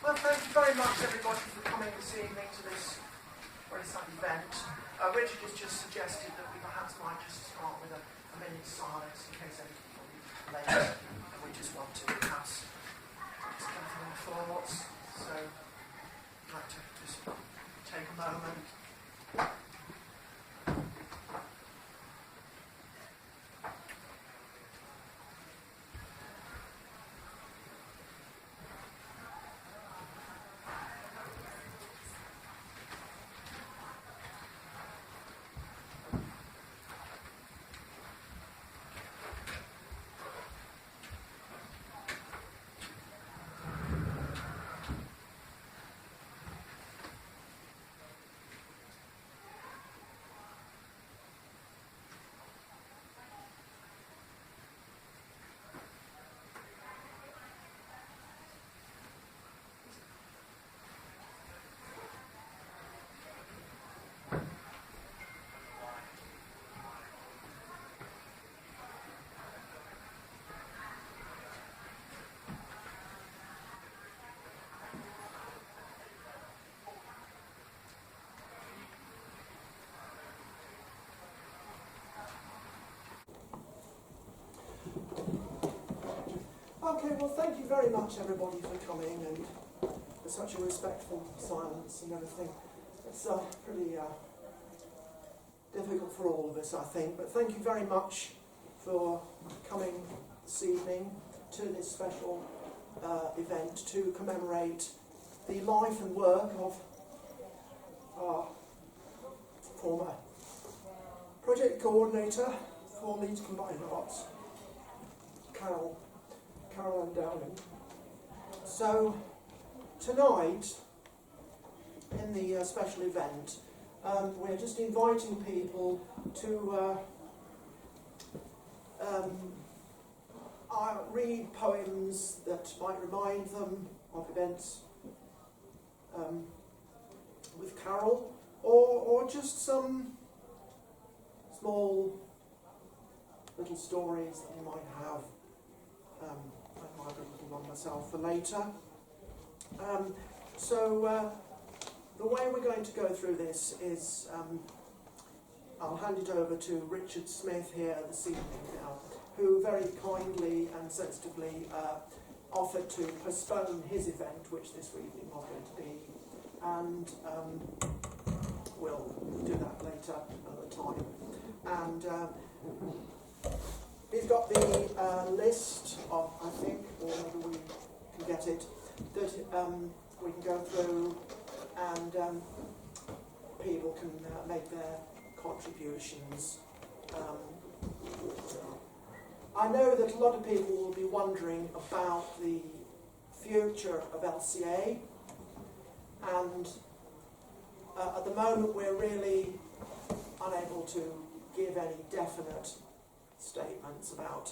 Well, thank you very much, everybody, for coming this evening to this very sad event. Richard has just suggested that we perhaps might just start with a minute's silence in case anybody's late, and we just want to perhaps gather our thoughts. So, I'd like to just take a moment. Okay, well, thank you very much, everybody, for coming and for such a respectful silence and everything. It's pretty difficult for all of us, I think, but thank you very much for coming this evening to this special event to commemorate the life and work of our former project coordinator for Leeds Combined Arts, Caroline Dowling. So tonight, in the special event, we're just inviting people to read poems that might remind them of events with Carol, or just some small little stories that you might have. I might have a little one myself for later. The way we're going to go through this is I'll hand it over to Richard Smith here this evening now, who very kindly and sensitively offered to postpone his event, which this evening was going to be, and we'll do that later another time. And he's got the list of, I think, or maybe we can get it, that we can go through and people can make their contributions. I know that a lot of people will be wondering about the future of LCA, and at the moment we're really unable to give any definite statements about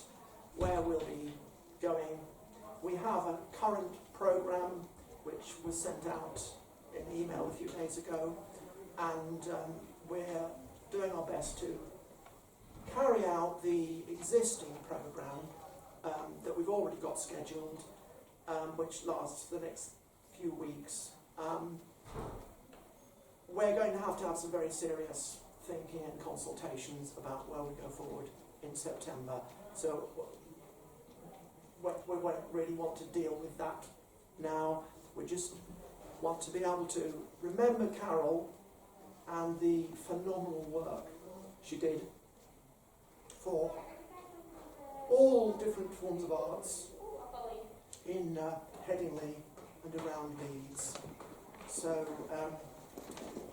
where we'll be going. We have a current programme which was sent out in email a few days ago, and we're doing our best to carry out the existing programme that we've already got scheduled, which lasts for the next few weeks. We're going to have some very serious thinking and consultations about where we go forward in September, so we won't really want to deal with that now. We just want to be able to remember Carol and the phenomenal work she did for all different forms of arts in Headingley and around Leeds. So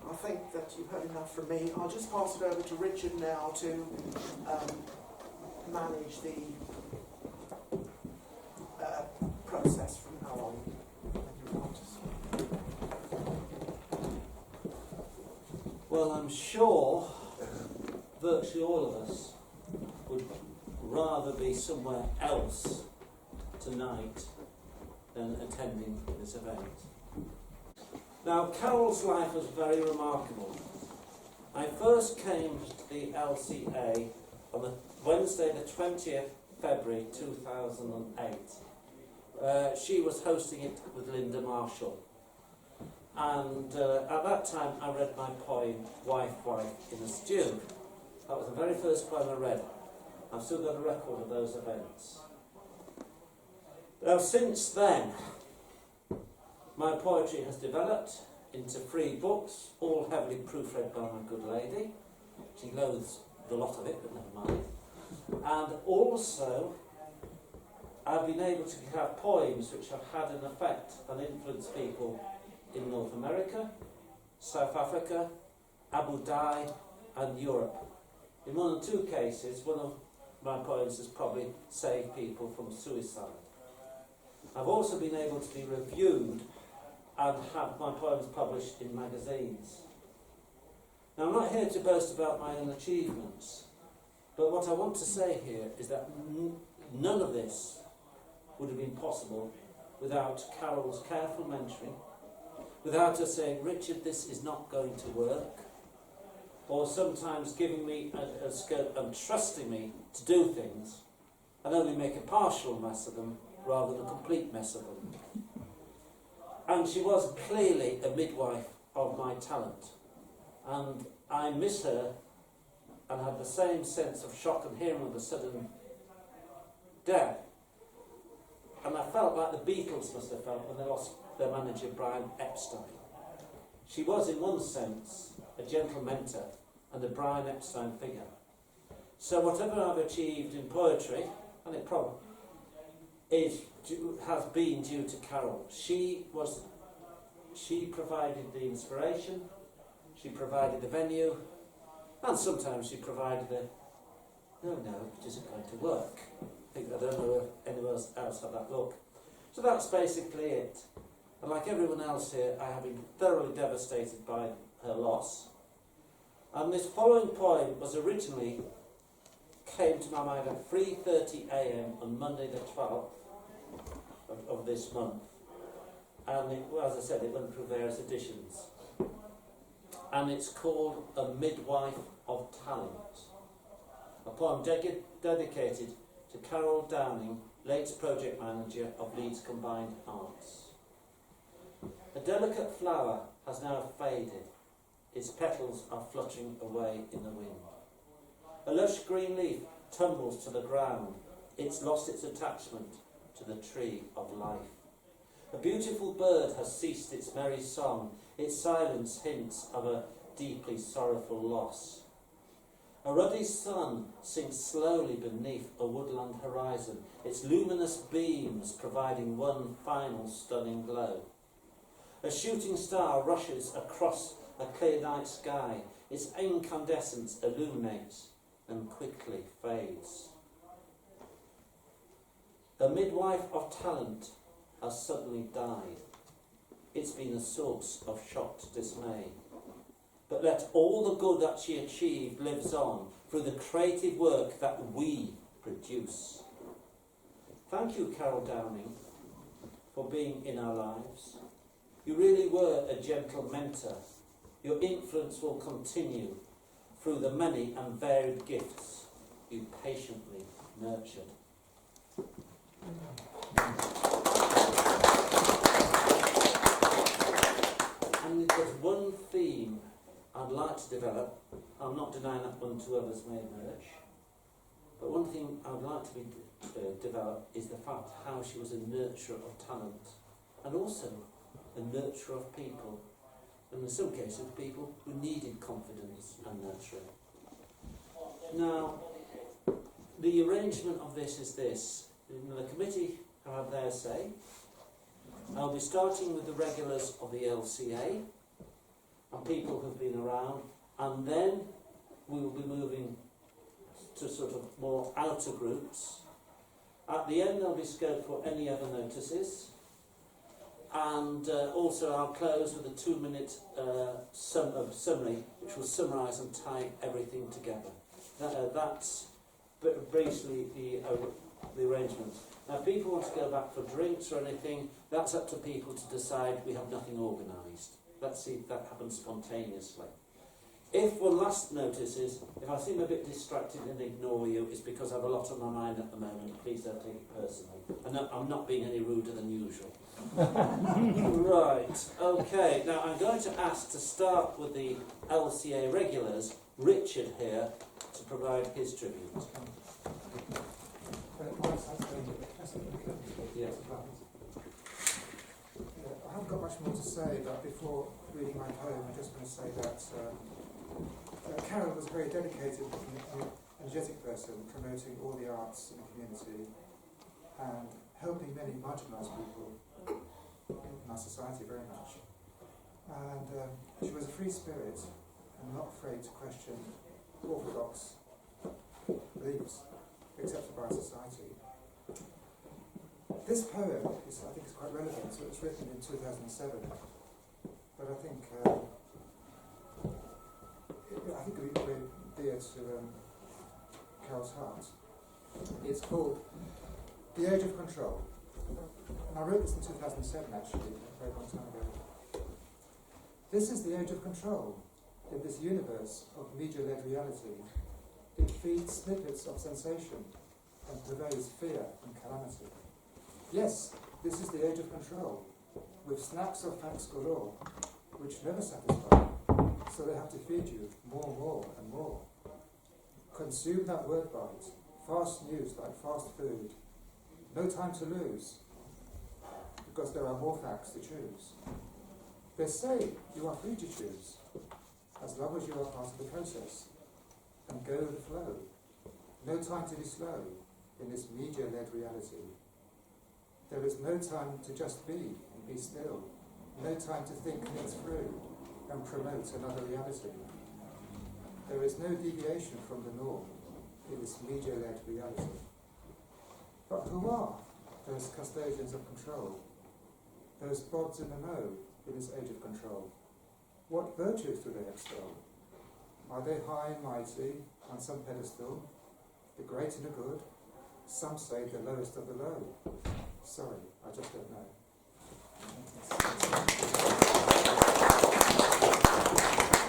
I think that you've heard enough from me. I'll just pass it over to Richard now to manage the process from now on. Well, I'm sure virtually all of us would rather be somewhere else tonight than attending this event. Now, Carol's life was very remarkable. I first came to the LCA on the Wednesday the 20th February 2008. She was hosting it with Linda Marshall. And at that time I read my poem, Wife, Wife in a Stew. That was the very first poem I read. I've still got a record of those events. Now since then, my poetry has developed into 3 books, all heavily proofread by my good lady. She loathes the lot of it, but never mind. And also, I've been able to have poems which have had an effect and influenced people in North America, South Africa, Abu Dhabi and Europe. In 1 or 2 cases, one of my poems has probably saved people from suicide. I've also been able to be reviewed and have my poems published in magazines. Now, I'm not here to boast about my own achievements, but what I want to say here is that none of this would have been possible without Carol's careful mentoring, without her saying, Richard, this is not going to work, or sometimes giving me a scope and trusting me to do things and only make a partial mess of them rather than a complete mess of them. And she was clearly a midwife of my talent. And I miss her and had the same sense of shock and hearing of the sudden death. And I felt like the Beatles must have felt when they lost their manager, Brian Epstein. She was, in one sense, a gentle mentor and a Brian Epstein figure. So whatever I've achieved in poetry, and it probably has been due to Carol. She provided the inspiration, she provided the venue, and sometimes she provided the, no, it isn't going to work. I don't know if anyone else had that look. So that's basically it. And like everyone else here, I have been thoroughly devastated by her loss. And this following poem was originally, came to my mind at 3:30 a.m. on Monday the 12th of this month. And it, well, as I said, it went through various editions. And it's called A Midwife of Talent. A poem dedicated to Carol Downing, late project manager of Leeds Combined Arts. A delicate flower has now faded. Its petals are fluttering away in the wind. A lush green leaf tumbles to the ground. It's lost its attachment to the tree of life. A beautiful bird has ceased its merry song. Its silence hints of a deeply sorrowful loss. A ruddy sun sinks slowly beneath a woodland horizon, its luminous beams providing one final stunning glow. A shooting star rushes across a clear night sky. Its incandescence illuminates and quickly fades. A midwife of talent has suddenly died. It's been a source of shocked dismay. But let all the good that she achieved lives on through the creative work that we produce. Thank you, Carol Downing, for being in our lives. You really were a gentle mentor. Your influence will continue through the many and varied gifts you patiently nurtured. And there's one theme I'd like to develop. I'm not denying that 1 or 2 others may emerge. But one thing I'd like to be develop is the fact how she was a nurturer of talent and also a nurturer of people. And in some cases, people who needed confidence and nurturing. Now, the arrangement of this is this. The committee have had their say. I'll be starting with the regulars of the LCA and people who've been around, and then we will be moving to sort of more outer groups. At the end, there'll be scope for any other notices. And also I'll close with a 2-minute summary, which will summarise and tie everything together. That's briefly the arrangement. Now, if people want to go back for drinks or anything, that's up to people to decide. We have nothing organised. Let's see if that happens spontaneously. If one last notices, if I seem a bit distracted and ignore you, it's because I have a lot on my mind at the moment. Please don't take it personally. I'm not being any ruder than usual. Right, okay. Now I'm going to ask to start with the LCA regulars, Richard here, to provide his tribute. Yes. I haven't got much more to say, but before reading my poem, I'm just going to say that Carol was a very dedicated and energetic person, promoting all the arts in the community and helping many marginalised people in our society very much. And she was a free spirit and not afraid to question orthodox beliefs accepted by our society. This poem is, I think, is quite relevant. So it was written in 2007, but I think it would be very dear to Carol's heart. It's called The Age of Control, and I wrote this in 2007, actually, a very long time ago. This is the age of control. In this universe of media-led reality, it feeds snippets of sensation and purveys fear and calamity. Yes, this is the age of control, with snacks of facts galore, which never satisfy, so they have to feed you more and more. Consume that word bite, fast news like fast food. No time to lose, because there are more facts to choose. They say you are free to choose, as long as you are part of the process, and go with the flow. No time to be slow in this media-led reality. There is no time to just be and be still. No time to think things through and promote another reality. There is no deviation from the norm in this media-led reality. But who are those custodians of control? Those bods in the know in this age of control? What virtues do they extol? Are they high and mighty on some pedestal, the great and the good? Some say the lowest of the low. Sorry, I just don't know.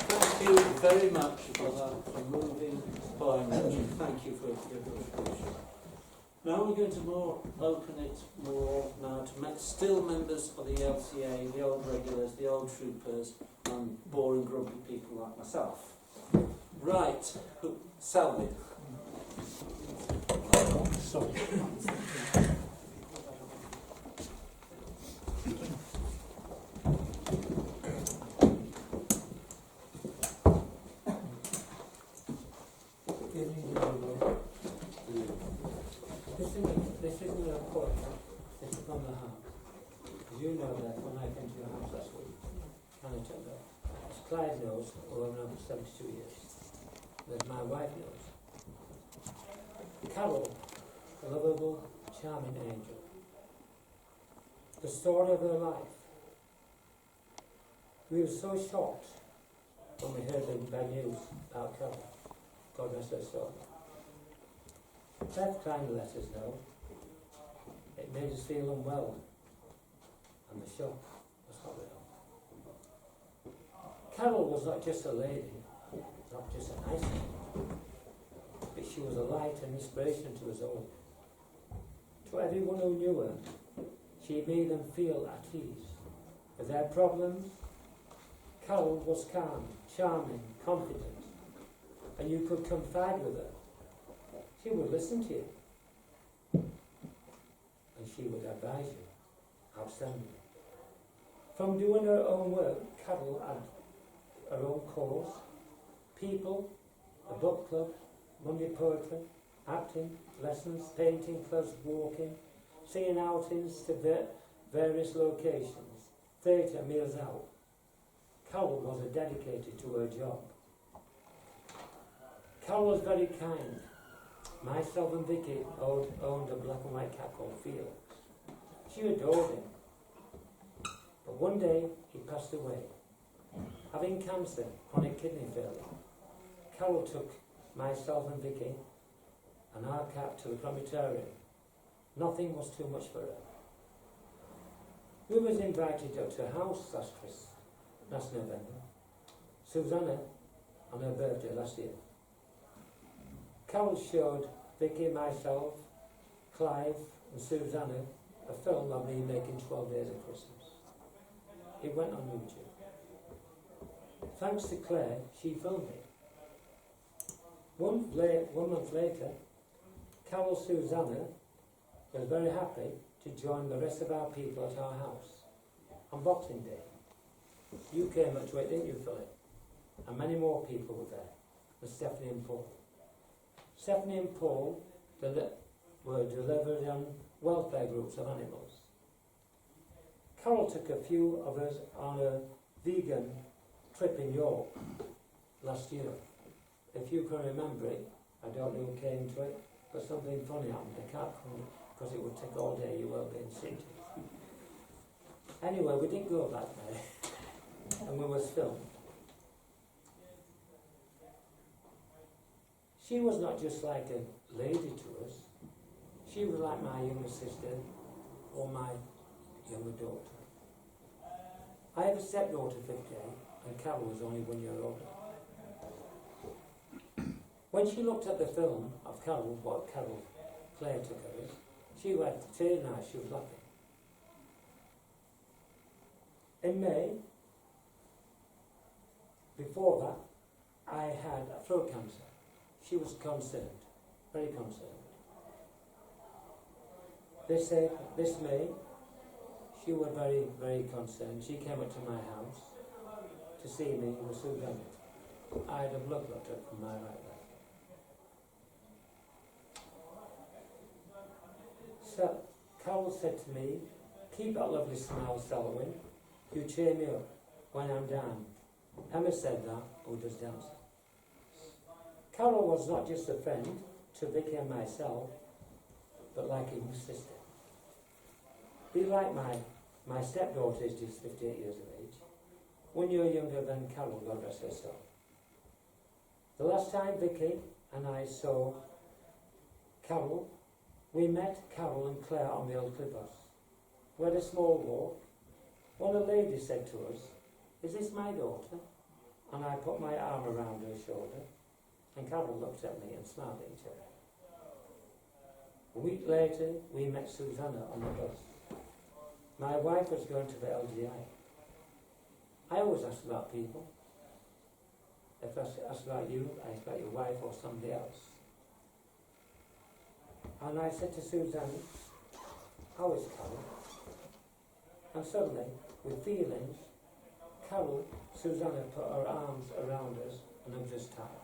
Thank you very much for that moving poem, Richard. Thank you for your contribution. Now we're going to open it more now to still members of the LCA, the old regulars, the old troopers, and boring, grumpy people like myself. Right, Selby. Sorry. This isn't a poem, it's from the heart. You know that when I came to your house last week, and I took that. As Clyde knows, although I've known for 72 years, that my wife knows. Carol, a lovable, charming angel. The story of her life. We were so shocked when we heard the bad news about Carol. God rest her soul. Beth kindly let us know. It made us feel unwell, and the shock was horrible. Carol was not just a lady, not just a nice lady, but she was a light and inspiration to us all. To everyone who knew her, she made them feel at ease. With their problems, Carol was calm, charming, confident, and you could confide with her. She would listen to you, and she would advise you. Outstanding. From doing her own work, Carol had her own course, people, a book club, Monday poetry, acting, lessons, painting clubs, walking, singing outings to various locations, theatre, meals out. Carol was dedicated to her job. Carol was very kind. Myself and Vicky owned a black and white cat called Felix. She adored him. But one day he passed away. Having cancer, chronic kidney failure, Carol took myself and Vicky and our cat to the crematorium. Nothing was too much for her. We was invited up to her house last November. Susanna, on her birthday last year. Carol showed Vicky, myself, Clive and Susanna a film of me making 12 Days of Christmas. It went on YouTube. Thanks to Claire, she filmed it. One month later, Carol Susanna was very happy to join the rest of our people at our house on Boxing Day. You came up to it, didn't you, Philip? And many more people were there, with Stephanie and Paul. Stephanie and Paul were delivering on welfare groups of animals. Carol took a few of us on a vegan trip in York last year. If you can remember it, I don't know who came to it, but something funny happened. I can't come because it would take all day, you will be in city. Anyway, we didn't go that day, and we was filmed. She was not just like a lady to us, she was like my younger sister or my younger daughter. I have a stepdaughter, 15, and Carol was only 1 year older. When she looked at the film of Carol, what Claire took of it, she went tears in her eyes, she was laughing. In May, before that, I had throat cancer. She was concerned, very concerned. They said this May, she was very, very concerned. She came up to my house to see me with Susanna. I had a blood clot from my right leg. So Carol said to me, "Keep that lovely smile, Selwyn. You cheer me up when I'm down." Emma said that, who does dancing. Carol was not just a friend to Vicky and myself, but like a younger sister. Be like my stepdaughter is just 58 years of age. 1 year younger than Carol, God rest her soul. The last time Vicky and I saw Carol, we met Carol and Claire on the old clip bus. We had a small walk. One of the ladies said to us, "Is this my daughter?" And I put my arm around her shoulder, and Carol looked at me and smiled at each other. A week later, we met Susanna on the bus. My wife was going to the LGI. I always ask about people. If I ask about you, I ask about your wife or somebody else. And I said to Susanna, "How is Carol?" And suddenly, with feelings, Carol, Susanna put her arms around us and hugged us tight.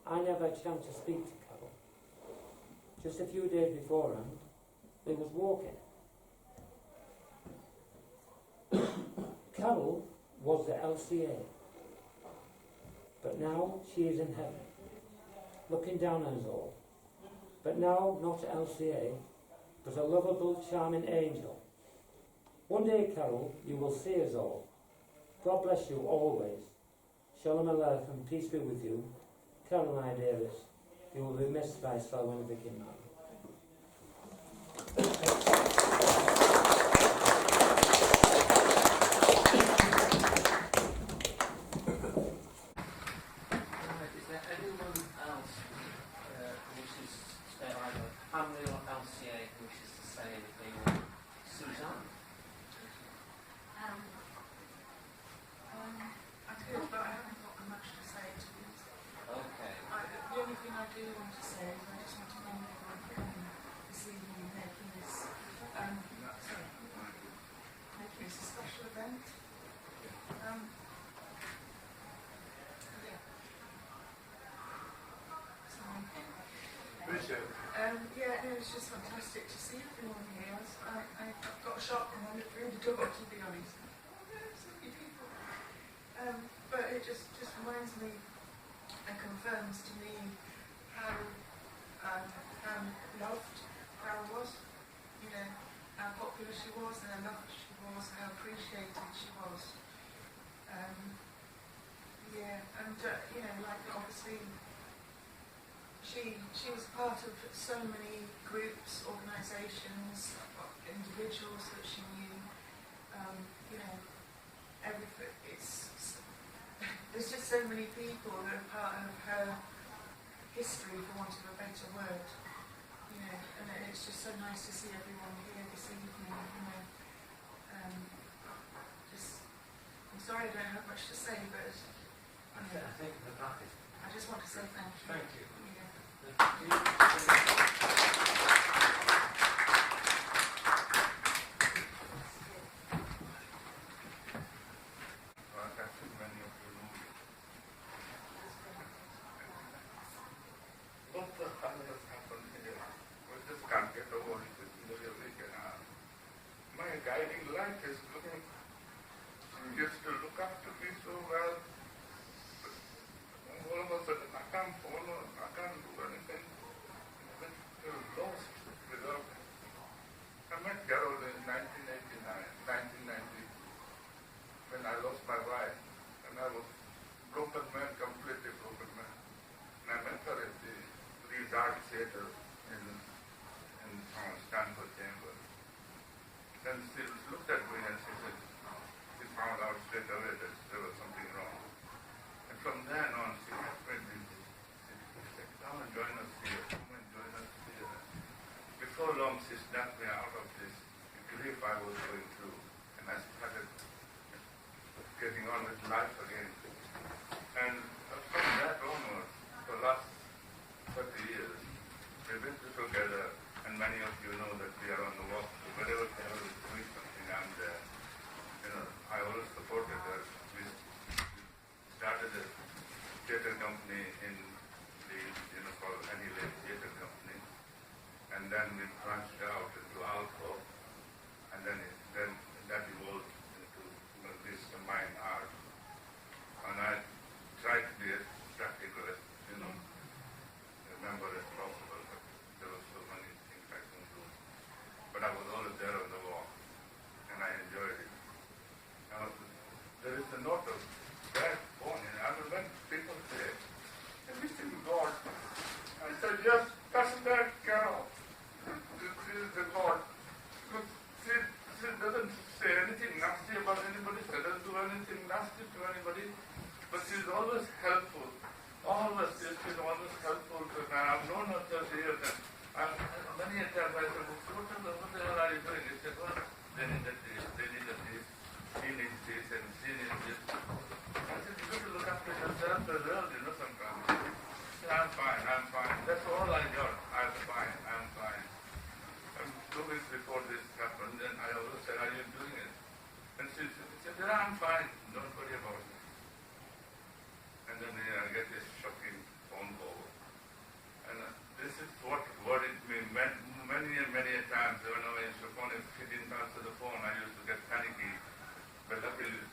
I never had a chance to speak to Carol. Just a few days beforehand, we was walking. Carol was the LCA, but now she is in heaven, looking down on us all. But now not LCA, but a lovable, charming angel. One day, Carol, you will see us all. God bless you always. Shalom Aleichem, peace be with you. Carol, my dearest, you will be missed by Selwyn and Vicky and Mark. Is there anyone else who wishes to say either family or LCA who wishes to say anything? Suzanne? I'm good, but I haven't got much to say to you. Okay. The only thing I do want to say is I just want to thank everyone for coming this evening and making this, making this a special event. It was just fantastic to see everyone here. I got a shock when I looked through the door, to be honest. Oh, there's so many people. But it just reminds me and confirms to me how loved Carol was, you know, how popular she was, and how loved she was, and how appreciated she was. You know, like obviously she was part of so many groups, organisations, individuals that she knew. You know, everything. there's just so many people that are part of her history, for want of a better word. You know, and it's just so nice to see everyone here this evening. You know, I'm sorry I don't have much to say, but I think the back is. I just want to say thank you. Thank you. What the hell has happened here? We just can't get over it with my guiding light is looking, she used to look after me so well. But all of a sudden, I can't follow, I can't do anything. You're lost without. I met Carol in 1990, when I lost my wife, and I was broken man, completely broken man. And I met her at the Leeds Theatre in Stanford Chamber. And she looked at me and she said, she found out straight away that there was something wrong. And from then on, she kept me busy. She said, come and join us here, come and join us here. Before long, she snapped me out of this grief I was going through. And I started getting on with life again. And from that onwards, for the last 30 years, we've been together, and many of you know that we are on the walk. So wherever Carol is doing something, I'm there. You know, I always supported her. We started a theatre company in Leeds, called Leeds Theatre Company, and then we branched out into Alco, and then that evolved into this combined art. And I tried to be as practical as, remember as possible, but there were so many things I couldn't do. But I was always there on the walk, and I enjoyed it. Now, there is a note of bad bone in it. I mean, when people say, "Is this in God?" I said, "Yes, that's that Carol. This is the God." Because she doesn't say anything nasty about anybody, she doesn't do anything nasty to anybody, but she's always helpful. She's always helpful to me. I've known her 30 years, and many a time I said, what the hell are you doing? He said, well, they need this, he needs this, and she needs this. I said, you got to look after yourself as well, sometimes. She said, I'm fine. That's all I got. I'm fine. And 2 weeks before this happened, and I always said, are you doing it? And she said, yeah, I'm fine. Don't worry about it. And then I get this shocking phone call. And this is what worried me many a times. When I used to phone, if she didn't answer the phone, I used to get panicky. But luckily,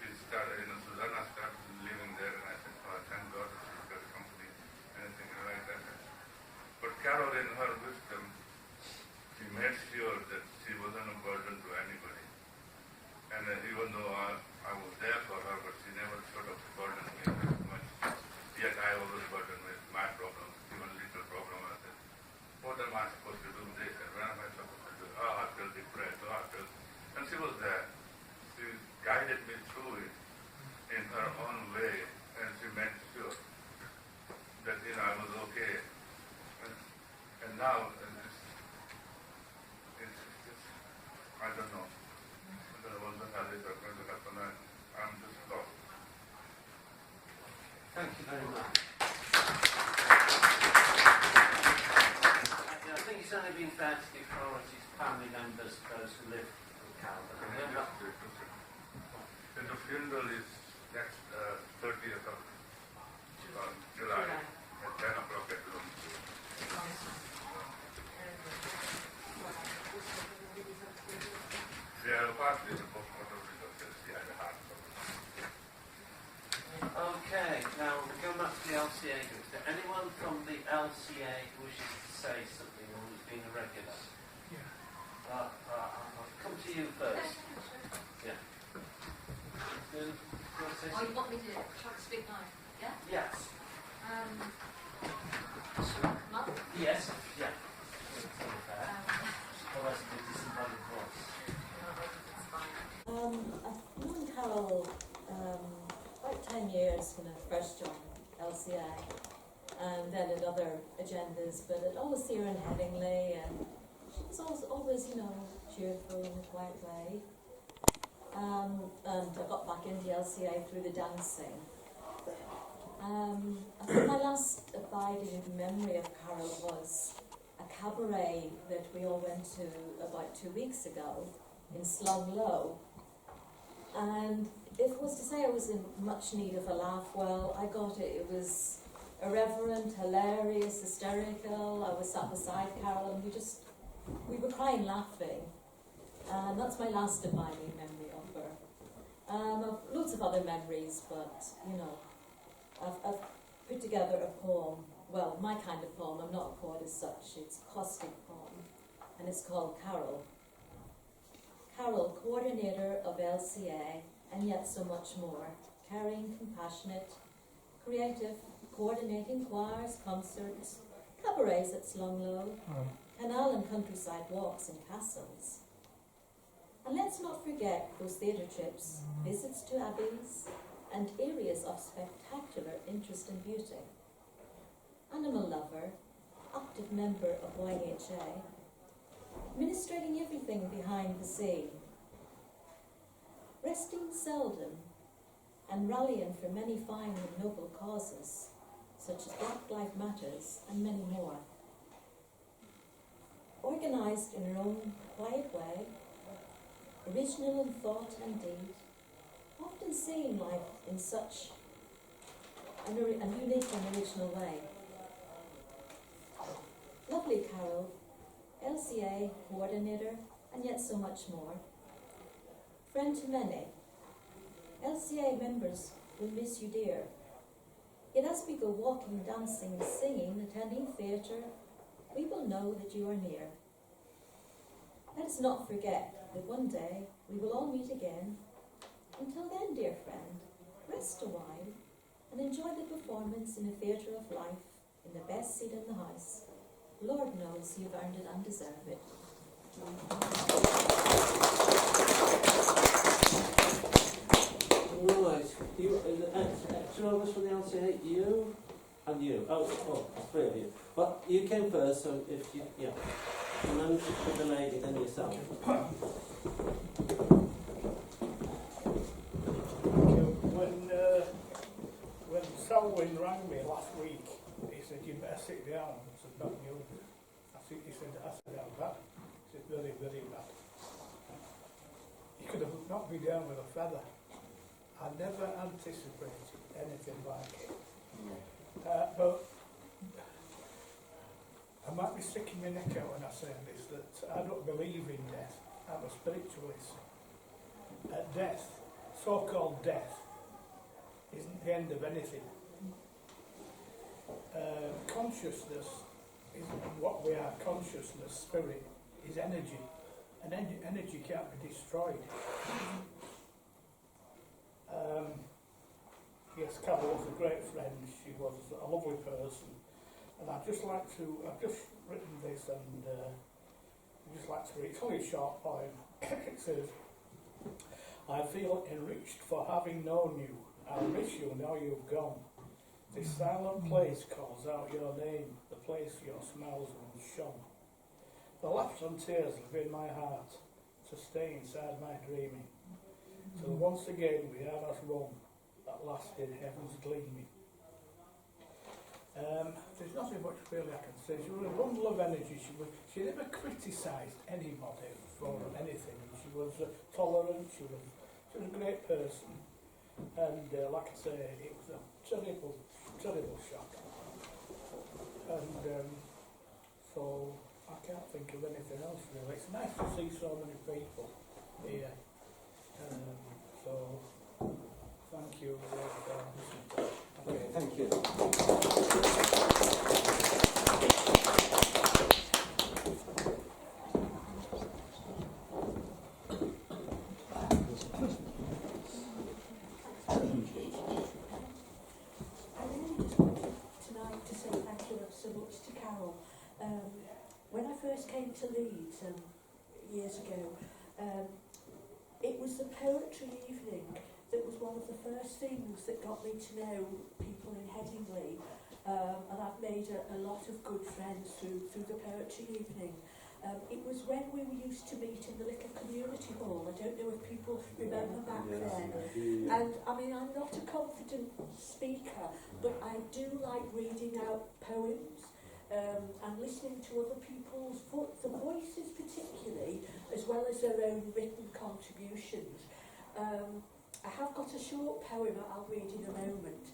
Susanna started living there, and I said, oh, thank God she's got a company, anything like that. But Carol, in her wisdom, she made sure that she wasn't a burden to anybody. And even though I was there for her, but she never sort of burdened me too much. Yet I always burdened with my problems, even little problem. I said, what am I supposed to do this? And when am I supposed to do? I feel depressed. And she was there. She guided me through it in her own way, and she made sure that I was okay. And now it's I don't know. What the hell is going to happen, and I'm just lost. Thank you very much. I think it's only been fair to give priority to family members, those who live with Carol. And the funeral is next 30th of July at 10 o'clock at room 2. They are partly the postmortem because she had a heart problem. Okay, now going back to the LCA group. Is there anyone from the LCA who wishes to say something or who's been a regular? Yeah. I'll come to you first. Yeah. You want me to try to speak now? Yeah? Yes. Mum? Yes. Yeah. Otherwise it's a disembodied voice. I've known Carol about 10 years when I first joined LCA, and then at other agendas, but I'd always see her in Headingley, and she was always, you know, cheerful in a quiet way. And I got back into LCA through the dancing. I think my last abiding memory of Carol was a cabaret that we all went to about 2 weeks ago in Slunglow. And if it was to say I was in much need of a laugh, well, I got it. It was irreverent, hilarious, hysterical. I was sat beside Carol and we were crying laughing. And that's my last abiding memory of her. I've loads of other memories, but, you know, I've put together a poem, well, my kind of poem. I'm not a poet as such, it's a caustic poem, and it's called Carol. Carol, co-ordinator of LCA, and yet so much more, caring, compassionate, creative, coordinating choirs, concerts, cabarets at Slunglow, canal and countryside walks and castles. And let's not forget those theatre trips, visits to abbeys, and areas of spectacular interest and beauty. Animal lover, active member of YHA, administrating everything behind the scene, resting seldom, and rallying for many fine and noble causes, such as Black Lives Matters and many more. Organised in her own quiet way, original in thought and deed, often seeing life in such a unique and original way. Lovely Carol, LCA coordinator, and yet so much more. Friend to many, LCA members will miss you dear. Yet as we go walking, dancing, singing, attending theatre, we will know that you are near. Let us not forget that one day we will all meet again. Until then, dear friend, rest a while and enjoy the performance in a theatre of life in the best seat in the house. Lord knows you've earned it and deserve it. Right, you, extra members from the LCA, you and you. Oh, three of you. But you came first, so if you, yeah. And then with the lady, then yourself. When Selwyn rang me last week, he said, you better sit down. I said, not you. I said, how bad? He said, very, very bad. He could have knocked me down with a feather. I never anticipated anything like it. But I might be sticking my neck out when I say this, that I don't believe in death. I'm a spiritualist. Death, so-called death, isn't the end of anything. Consciousness isn't what we are. Consciousness, spirit, is energy. And energy can't be destroyed. Yes, Carol was a great friend. She was a lovely person. And I've just written this, and I'd just like to read. It's only a short poem. It says, I feel enriched for having known you. I'll miss you now you've gone. This silent place calls out your name, the place your smiles once shone. The laughs and tears live in my heart, to stay inside my dreaming. Till once again we are as one, at last in heaven's gleaming. There's nothing much really I can say. She was a bundle of energy. She never criticised anybody for anything. She was tolerant. She was a great person. And like I say, it was a terrible, terrible shock. And so I can't think of anything else really. It's nice to see so many people here. So thank you. Okay, thank you. When I first came to Leeds years ago, it was the poetry evening that was one of the first things that got me to know people in Headingley, and I've made a lot of good friends through the poetry evening. It was when we used to meet in the little community hall. I don't know if people remember back then. And I mean, I'm not a confident speaker, but I do like reading out poems and listening to other people's the voices particularly, as well as their own written contributions. I have got a short poem I'll read in a moment.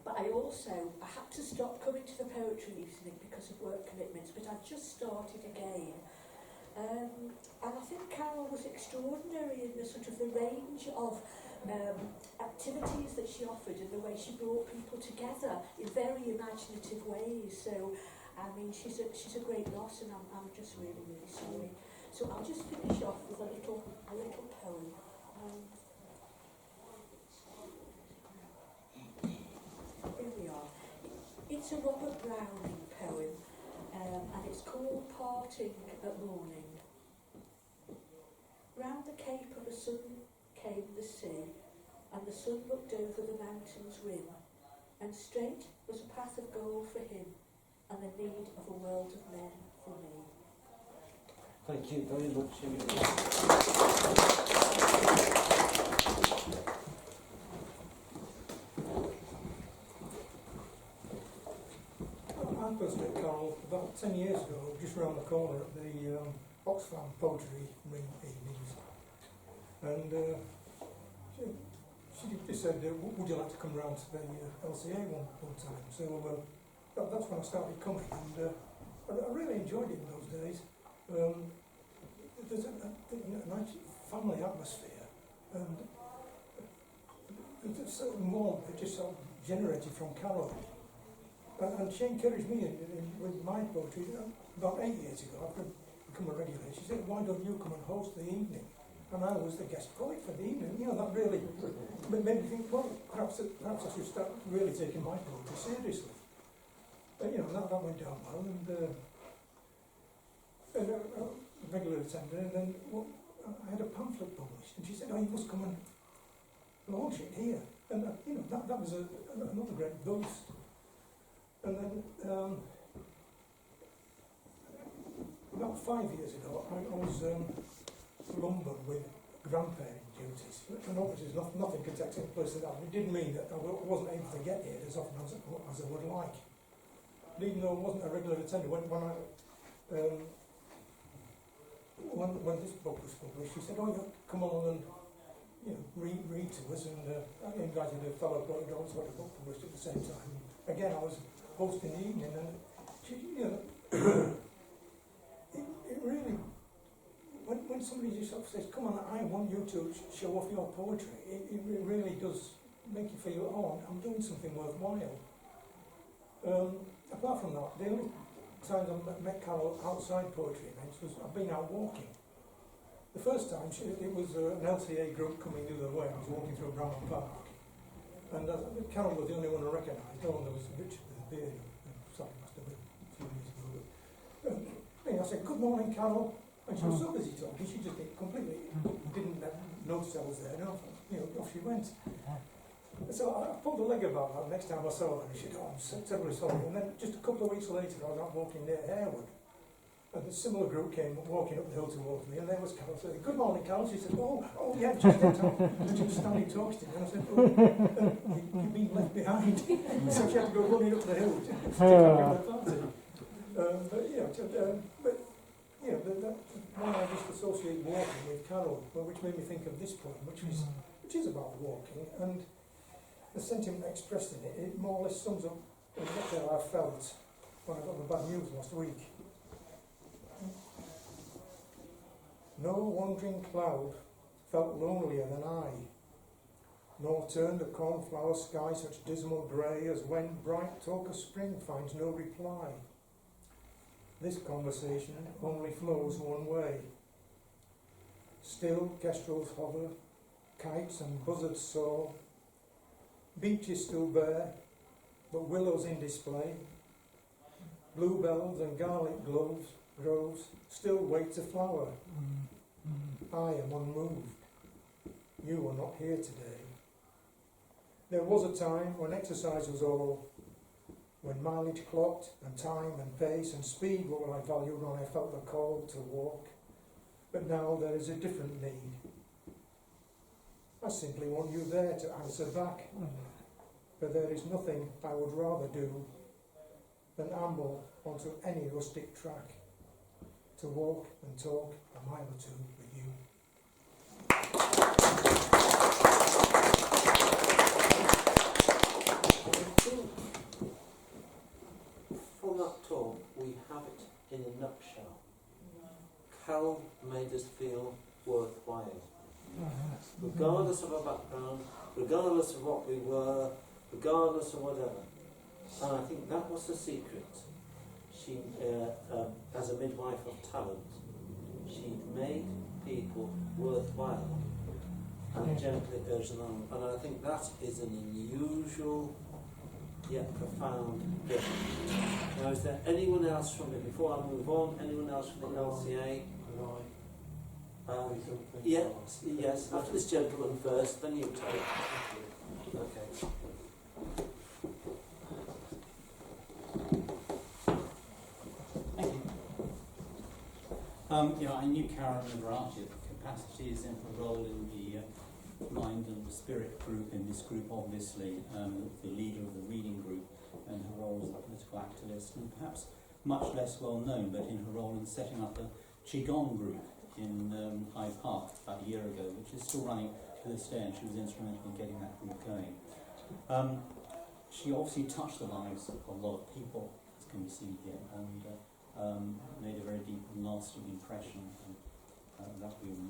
But I had to stop coming to the poetry evening because of work commitments, but I've just started again. And I think Carol was extraordinary in the sort of the range of activities that she offered and the way she brought people together in very imaginative ways. So, I mean, she's a great loss, and I'm just really, really sorry. So I'll just finish off with a little poem. Here we are. It's a Robert Browning poem, and it's called Parting at Morning. Round the cape of the sun came the sea, and the sun looked over the mountain's rim, and straight was a path of gold for him, and the need of a world of men for me. Thank you very much indeed. I first met Carol about 10 years ago, just round the corner at the Oxfam Poetry Ring evenings. And she just said, would you like to come round to the LCA one time? So that's when I started coming, and I really enjoyed it in those days. There's a nice family atmosphere, and there's a certain warmth that just sort of generated from Carol. And she encouraged me with my poetry about 8 years ago, after become a regular. She said, why don't you come and host the evening? And I was the guest poet for the evening. You know, that really made me think, well, perhaps I should start really taking my poetry seriously. But, you know, that went down well, and a regular attender, and then I had a pamphlet published, and she said, oh, you must come and launch it here. And, you know, that was another great boost. And then, about 5 years ago, I was lumbered with grandparent duties. And obviously nothing could take place in that. It didn't mean that I wasn't able to get here as often as I would like. But even though I wasn't a regular attendant, when this book was published, she said, oh, yeah, come along and, you know, read to us. And I invited a fellow poet who also had a book published at the same time. Again, I was hosting the evening, and she, you know, it really, when somebody just sort of says, come on, I want you to show off your poetry, it really does make you feel, oh, I'm doing something worthwhile. Apart from that, the only times I met Carol outside poetry events was I've been out walking. The first time, it was an LCA group coming the other way. I was walking through Bramham Park, and Carol was the only one I recognised. Oh, and there was Richard with a beard, sorry, must have been a few years ago. But, I said, good morning, Carol. And she was so busy talking, she just completely didn't notice I was there. And off she went. So I pulled a leg about that next time I saw her, and she said, oh, I'm so terribly sorry. And then just a couple of weeks later, I was out walking near Harewood, and a similar group came walking up the hill towards me, and there was Carol saying, good morning, Carol. She said, oh yeah, just in time. And she was standing talking to me, and I said, you've been left behind. So she had to go running up the hill to carry the party. Why I just associate walking with Carol, which made me think of this poem, which is about walking, and the sentiment expressed in it, it more or less sums up exactly how I felt when I got the bad news last week. No wandering cloud felt lonelier than I, nor turned the cornflower sky such dismal grey as when bright talk of spring finds no reply. This conversation only flows one way. Still kestrels hover, kites and buzzards soar. Beach is still bare, but willows in display. Bluebells and garlic groves still wait to flower. I am unmoved. you were not here today. There was a time when exercise was all, when mileage clocked and time and pace and speed were what I valued when I felt the call to walk. But now there is a different need. I simply want you there to answer back. But there is nothing I would rather do than amble onto any rustic track, to walk and talk a mile or two with you. I think from that talk we have it in a nutshell. Carol made us feel worthwhile. Regardless of our background, regardless of what we were, regardless of whatever. And I think that was the secret. She, as a midwife of talent, she made people worthwhile and gently urged them on. And I think that is an unusual yet profound gift. Now, is there anyone else from it, before I move on, anyone else from the LCA? Yes, after this gentleman first, then you take. Okay. Thank you. I knew Karen in a variety of capacities in her role in the mind and the spirit group in this group, obviously, the leader of the reading group, and her role as a political activist, and perhaps much less well known, but in her role in setting up a Qigong group in Hyde Park about a year ago, which is still running to this day, and she was instrumental in getting that group going. She obviously touched the lives of a lot of people, as can be seen here, and made a very deep and lasting impression, and that we all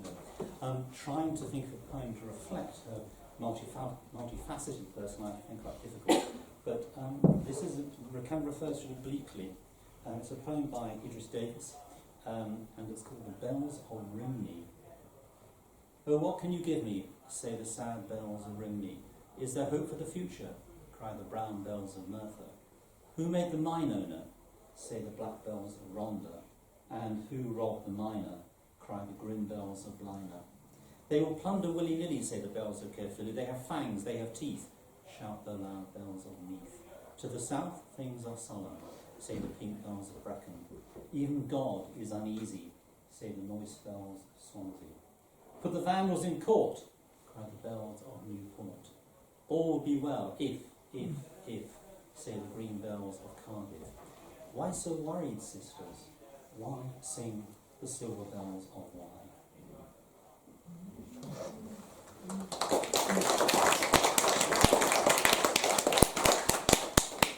know. Trying to think of a poem to reflect her multifaceted personality, I think quite difficult, but this refers to it obliquely. It's a poem by Idris Davis, and it's called The Bells of Rimney. Oh, what can you give me, say the sad bells of Rimney? Is there hope for the future? Cry the brown bells of Merthyr. Who made the mine owner? Say the black bells of Rhondda. And who robbed the miner? Cry the grim bells of Blaina. They will plunder willy-nilly, say the bells of Caerphilly. They have fangs, they have teeth, shout the loud bells of Meath. To the south, things are sullen, say the pink bells of Brecon. Even God is uneasy, say the moist bells of Swansea. Put the vandals in court, cry the bells of Newport. All will be well if, say the green bells of Cardiff. Why so worried, sisters? Why sing the silver bells of Wye?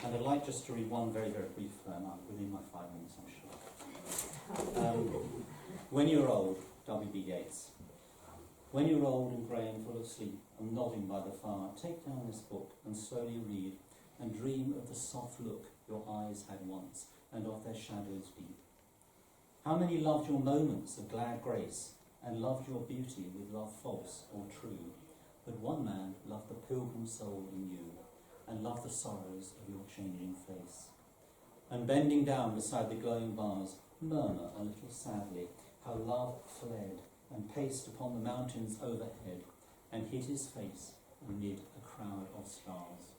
And I'd like just to read one very, very brief poem within my 5 minutes, I'm sure. When you're old, W.B. Yeats. When you're old and grey and full of sleep and nodding by the fire, take down this book and slowly read and dream of the soft look your eyes had once and of their shadows deep. How many loved your moments of glad grace and loved your beauty with love false or true? But one man loved the pilgrim soul in you and loved the sorrows of your changing face. And bending down beside the glowing bars, murmur a little sadly how love fled and paced upon the mountains overhead and hid his face amid a crowd of stars.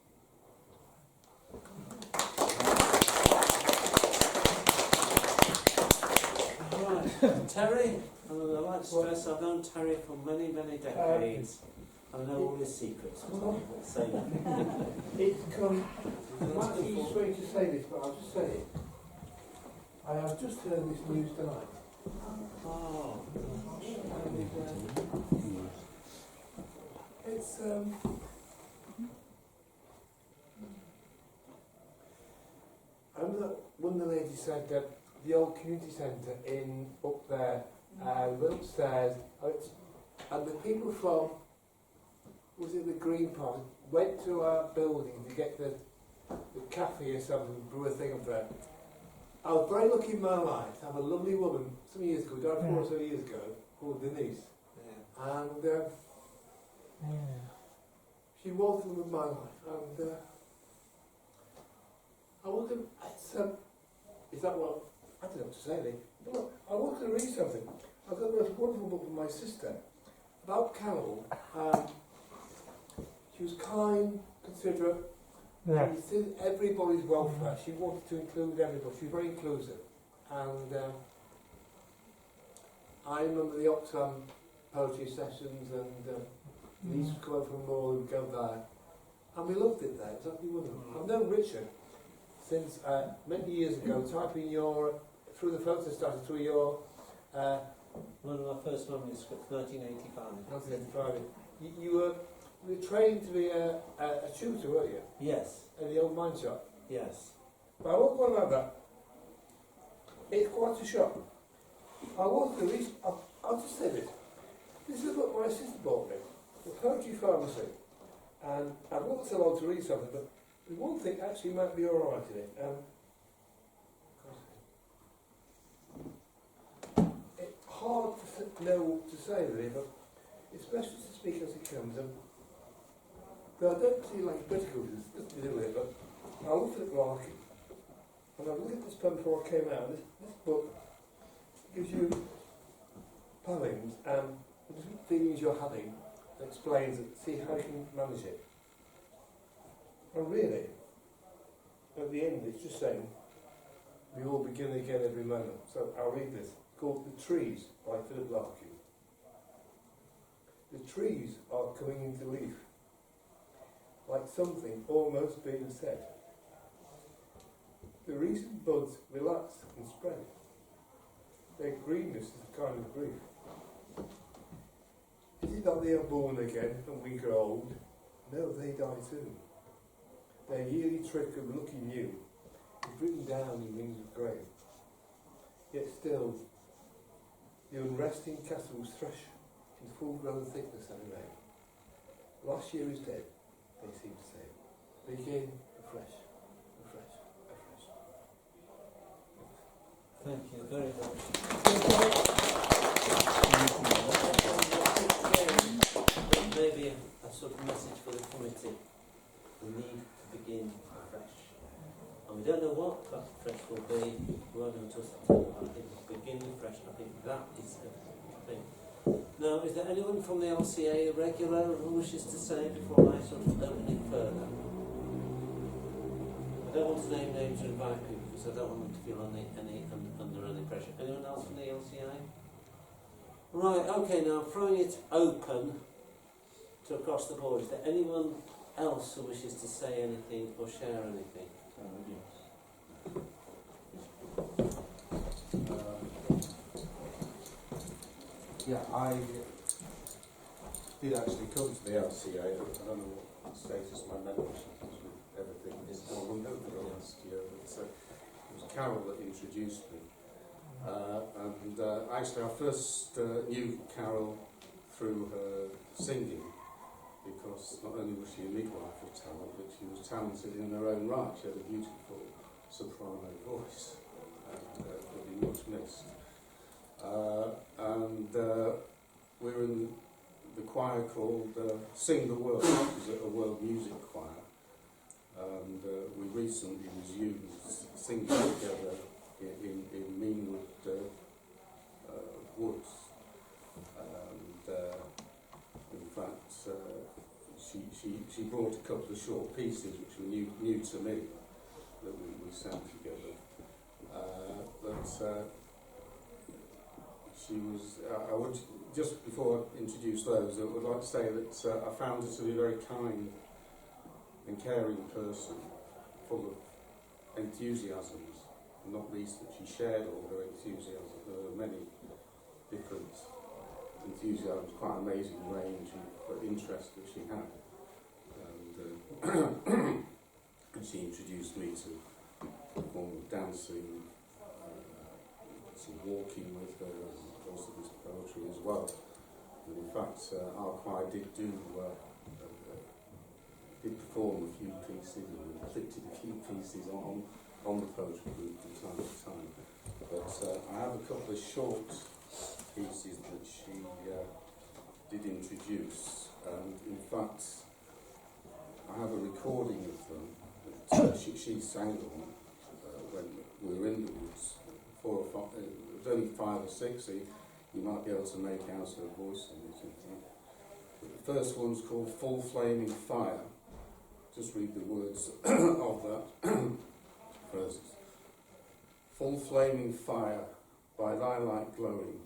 Right, Terry, I'd like to stress I've known Terry for many, many decades. I know all his secrets, but I won't say that. I'm actually sorry to say this, but I'll just say it. I have just heard this news tonight. Oh. It's I remember one of the ladies said that the old community centre in up there, went upstairs, and the people from, was it the Green Party, went to our building to get the cafe or something, brew a thing up there. I was very lucky in my life to have a lovely woman some years ago, died 4 or so years ago, called Denise. Yeah. And she was the love of my life. And I want to, is that what, I don't know what to say really. But look, I wanted to read something. I've got the most wonderful book from my sister about Carol, she was kind, considerate. Yeah. She did everybody's welfare. She wanted to include everybody. She was very inclusive. And I remember the Oxfam poetry sessions, and we used to come over from Moor and go there. And we loved it there. It was actually wonderful. I've known Richard since many years ago, typing through the photo started through your... one of my first manuscripts, 1985. 1985. You were trained to be a tutor, weren't you? Yes. In the old mine shop. Yes. But I won't go on about that. It's quite a shock. I'll just say this. This is what my sister bought me. The Poetry Pharmacy. And I've not so long to read something, but the one thing actually might be alright in it. It's hard to know what to say really, but it's best to speak as it comes. Though I don't see like critical to do with it, but I looked at Larkin, and I looked at this poem before I came out. This book gives you poems and the different feelings you're having, and explains it, see how you can manage it. And really, at the end, it's just saying, we all begin again every moment. So I'll read this, called The Trees by Philip Larkin. The trees are coming into leaf, like something almost being said. The recent buds relax and spread. Their greenness is a kind of grief. Is it that they are born again and we grow old? No, they die too. Their yearly trick of looking new is written down in rings of grey. Yet still, the unresting castles thresh in full-grown thickness and array. Last year is dead, they seem to say. Begin afresh, afresh, afresh. Thank you very much. Maybe a sort of message for the committee. We need to begin afresh. And we don't know what that fresh will be. We won't know just until I think begin afresh. I think that is the thing. Now, is there anyone from the LCA regular who wishes to say before I sort of open it further? I don't want to name names or invite people because I don't want them to feel under any pressure. Anyone else from the LCA? Right, okay, now throwing it open to across the board. Is there anyone else who wishes to say anything or share anything? Yeah, I did actually come to the LCA. I don't know what status my membership is with everything. It's all removed for the last year. But, it was Carol that introduced me. Actually, I first knew Carol through her singing, because not only was she a midwife of talent, but she was talented in her own right. She had a beautiful soprano voice, and could be much missed. We were in the choir called Sing the World, which is a world music choir, and we recently resumed singing together in Meanwood woods, and in fact she brought a couple of short pieces which were new to me that we sang together, she was, I would, just before I introduce those, I would like to say that I found her to be a very kind and caring person, full of enthusiasms, not least that she shared all her enthusiasm. There were many different enthusiasms, quite an amazing range of interest that she had. And she introduced me to a form of dancing, some walking with her, and also this poetry as well. And in fact, our choir did perform a few pieces and inflicted a few pieces on the poetry group from time to time. But I have a couple of short pieces that she did introduce, and in fact I have a recording of them that she sang on when we were in the woods. 4 or 5, it was only 5 or 6, so you might be able to make out her voice in it. The first one's called Full Flaming Fire. Just read the words of that first. Full flaming fire, by thy light glowing,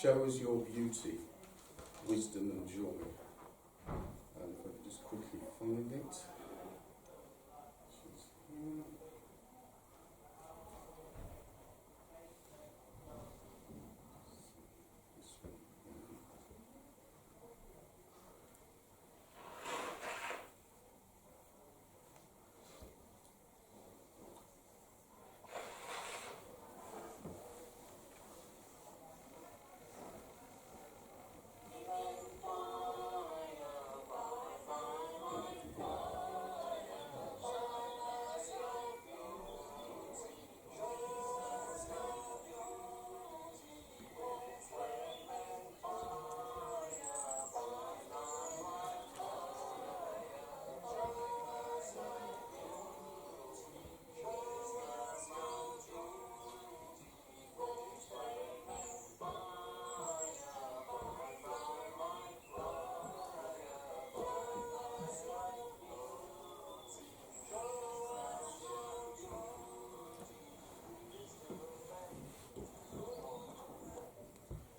show us your beauty, wisdom and joy. And if I could just quickly find it.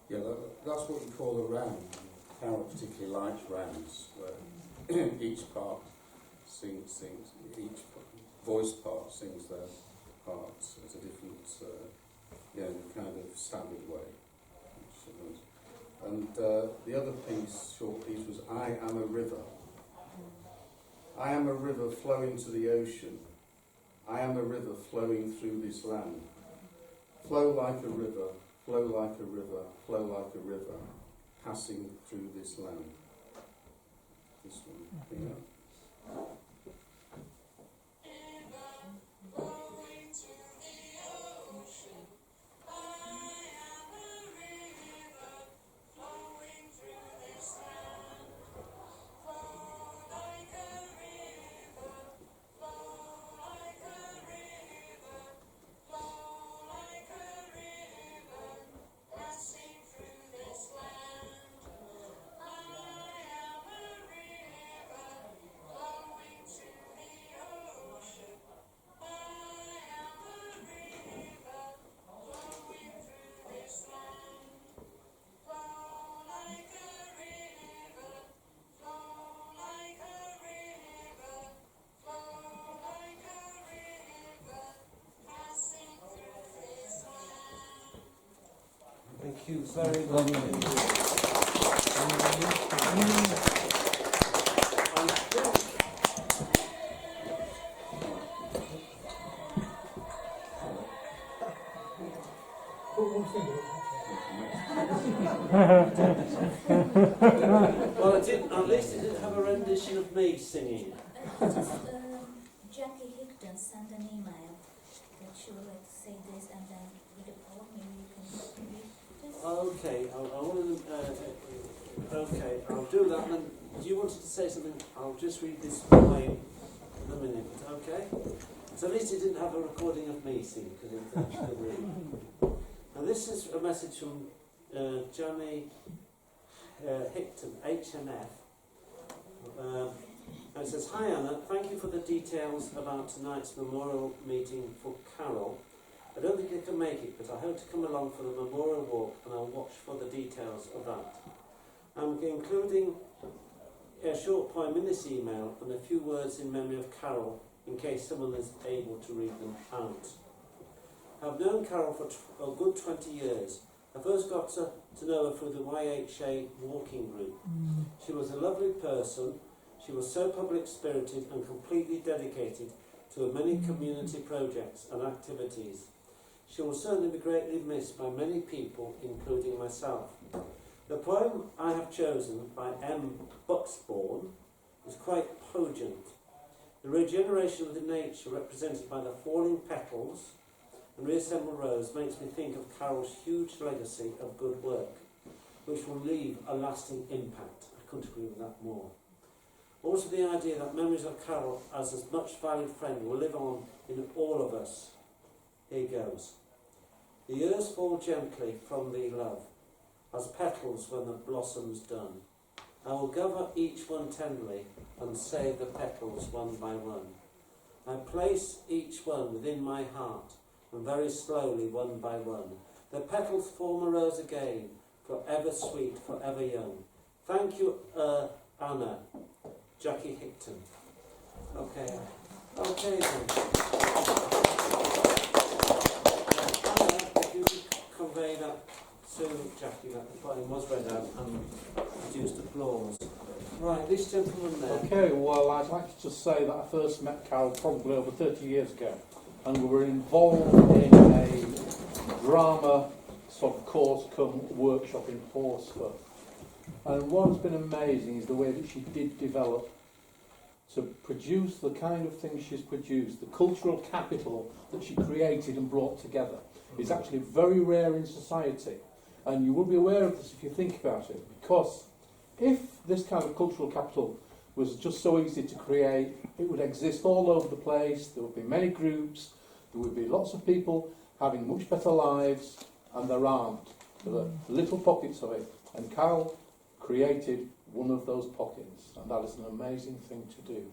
Yeah, that's what we call a round. Carol particularly likes rounds, where each part sings, each voice part sings their parts at a different, kind of standard way. And the other piece, short piece, was I Am a River. I am a river flowing to the ocean. I am a river flowing through this land. Flow like a river, flow like a river, flow like a river, passing through this land. This one here. Thank you very much. Well, at least it didn't have a rendition of me singing. Jackie Higdon sent an email that she would like to say this, and then with the poem maybe you can read this. Okay, okay, I'll do that. And do you wanted to say something? I'll just read this poem in a minute. Okay. So at least it didn't have a recording of me singing, because it's actually really. Now this is a message from Johnny Hickton, HMF. And it says, "Hi Anna, thank you for the details about tonight's memorial meeting for Carol. I don't think I can make it, but I hope to come along for the memorial walk, and I'll watch for the details of that. I'm including a short poem in this email and a few words in memory of Carol, in case someone is able to read them out. I've known Carol for a good 20 years. I first got to know her through the YHA walking group. She was a lovely person. She was so public-spirited and completely dedicated to many community projects and activities. She will certainly be greatly missed by many people, including myself. The poem I have chosen, by M. Buxbaum, is quite poignant. The regeneration of the nature represented by the falling petals and reassembled rose makes me think of Carol's huge legacy of good work, which will leave a lasting impact. I couldn't agree with that more. Also the idea that memories of Carol as a much valued friend will live on in all of us. Here goes. The years fall gently from thee, love, as petals when the blossom's done. I will gather each one tenderly and save the petals one by one. I place each one within my heart, and very slowly, one by one, the petals form a rose again, forever sweet, forever young. Thank you, Anna. Jackie Hickton. Okay. Okay then. Anna, if you could convey that to Jackie, that the poem was read out and produced applause. Right, this gentleman there. Okay, well, I'd like to just say that I first met Carol probably over 30 years ago, and we were involved in a drama sort of course come workshop in Horsforth. And what has been amazing is the way that she did develop to produce the kind of things she's produced. The cultural capital that she created and brought together is actually very rare in society. And you will be aware of this if you think about it, because if this kind of cultural capital was just so easy to create, it would exist all over the place, there would be many groups, there would be lots of people having much better lives, and there aren't. There are little pockets of it, and Carol created one of those pockets, and that is an amazing thing to do.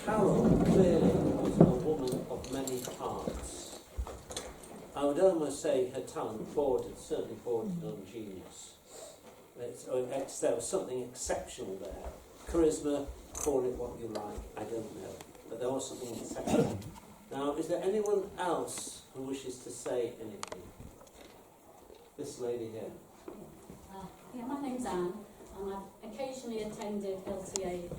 Carol clearly was a woman of many parts. I would almost say her talent certainly bordered on genius. There was something exceptional there. Charisma, call it what you like, I don't know. But there was something exceptional. Now, is there anyone else who wishes to say anything? This lady here. Yeah, my name's Anne, and I've occasionally attended LTA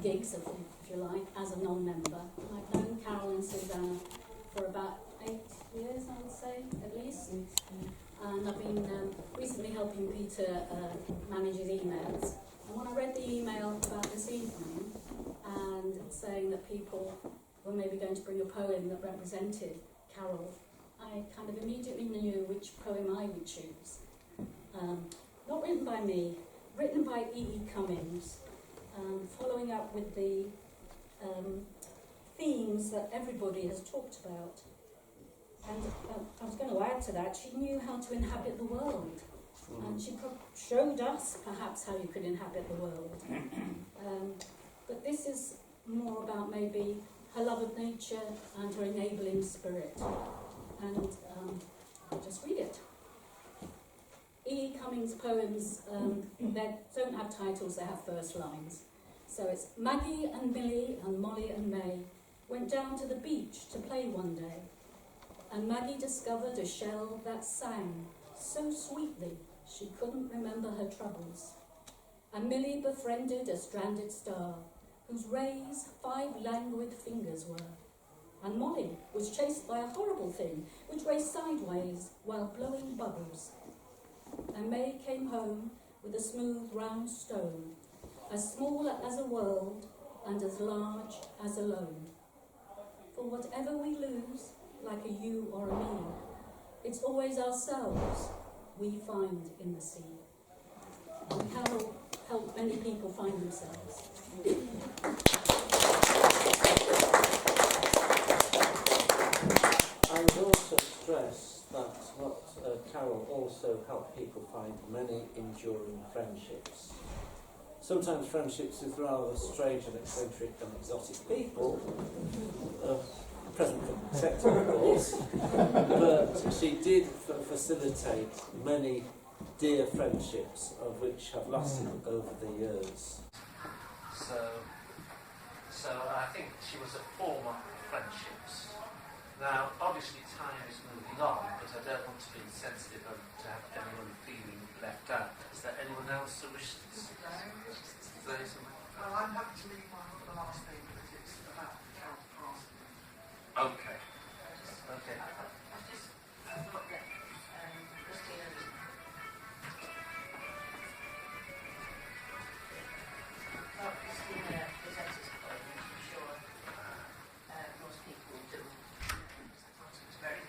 gigs, if you like, as a non-member. And I've known Carol and Susanna for about 8 years, I would say, at least. And I've been recently helping Peter manage his emails. And when I read the email about this evening, and saying that people were maybe going to bring a poem that represented Carol, I kind of immediately knew which poem I would choose. Not written by me, written by E.E. Cummings, following up with the themes that everybody has talked about. And I was going to add to that, she knew how to inhabit the world. And she showed us, perhaps, how you could inhabit the world. But this is more about maybe her love of nature and her enabling spirit. And I'll just read it. E. Cummings' poems, they don't have titles, they have first lines. So it's Maggie and Millie and Molly and May went down to the beach to play one day. And Maggie discovered a shell that sang so sweetly she couldn't remember her troubles. And Millie befriended a stranded star, whose rays 5 languid fingers were. And Molly was chased by a horrible thing, which raced sideways while blowing bubbles. And May came home with a smooth round stone, as small as a world and as large as a loan. For whatever we lose, like a you or a me, it's always ourselves we find in the sea. And Carol helped many people find themselves. I would also stress that Carol also helped people find many enduring friendships. Sometimes friendships with rather strange and eccentric and exotic people, present accepted of course, but she did facilitate many dear friendships of which have lasted over the years. So I think she was a former of friendships. Now, obviously time is moving on, but I don't want to be insensitive and to have anyone feeling left out. Is there anyone else who wishes to say something? Well, I'm happy to leave my last name because it's about Carol's passing. Okay. Okay. I've just got that Christina. Well, Christina presents his poem, which I'm sure most people do. I thought it was very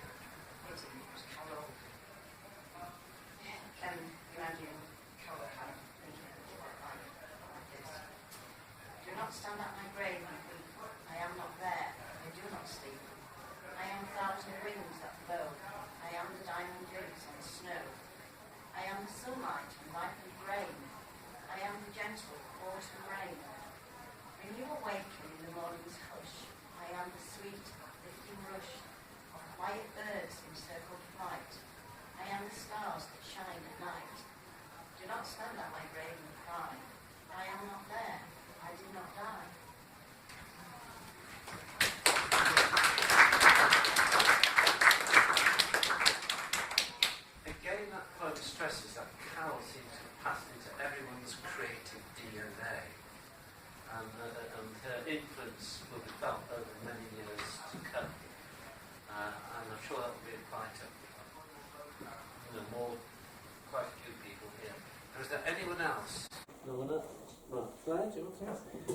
fitting. It was Carol. Can you imagine Carol had thinking of it like this? Do not stand at my grave and weep. I am not there. I do not sleep. I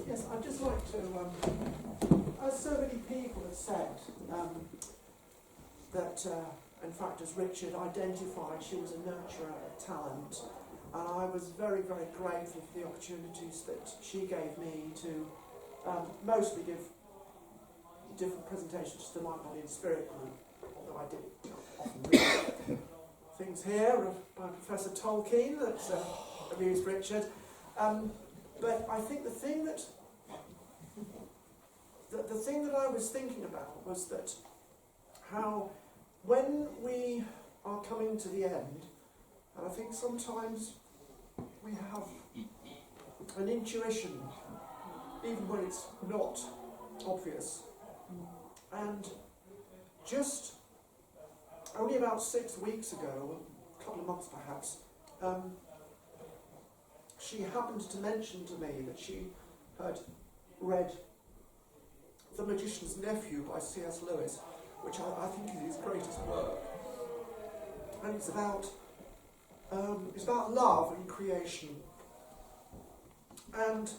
Yes, I'd just like to, as so many people have said, that, in fact, as Richard identified, she was a nurturer of talent, and I was very, very grateful for the opportunities that she gave me to mostly give different presentations to my body and spirit group, although I did often read things here by Professor Tolkien that amused Richard. But I think the thing that I was thinking about was that how when we are coming to the end, and I think sometimes we have an intuition, even when it's not obvious. And just only about 6 weeks ago, a couple of months perhaps, she happened to mention to me that she had read The Magician's Nephew by C.S. Lewis, which I think is his greatest work. And it's about love and creation. And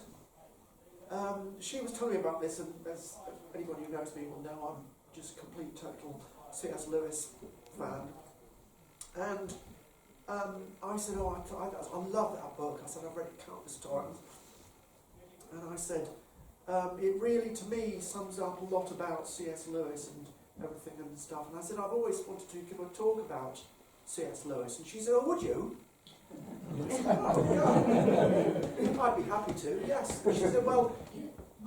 she was telling me about this, and as anybody who knows me will know, I'm just a complete, total C.S. Lewis fan. And I said, I love that book. I said, I've read it countless times. And I said, it really, to me, sums up a lot about C.S. Lewis and everything and stuff. And I said, I've always wanted to give a talk about C.S. Lewis. And she said, oh, would you? I said, oh, yeah. I'd be happy to, yes. And she said, well,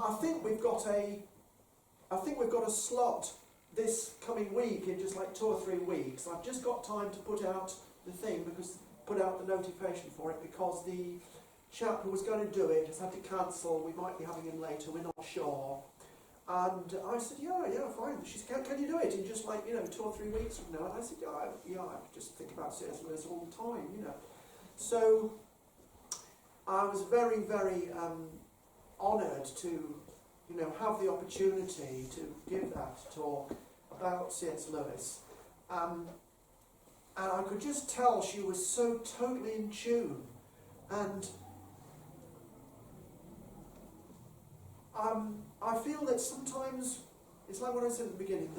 I think we've got a slot this coming week in just like 2 or 3 weeks. I've just got time to put out the notification for it because the chap who was going to do it has had to cancel. We might be having him later, we're not sure. And I said, yeah, fine. She said, can you do it in just like, 2 or 3 weeks from now? And I said, yeah, I just think about C.S. Lewis all the time, So I was very, very honoured to, have the opportunity to give that talk about C.S. Lewis. And I could just tell she was so totally in tune. And I feel that sometimes, it's like what I said at the beginning,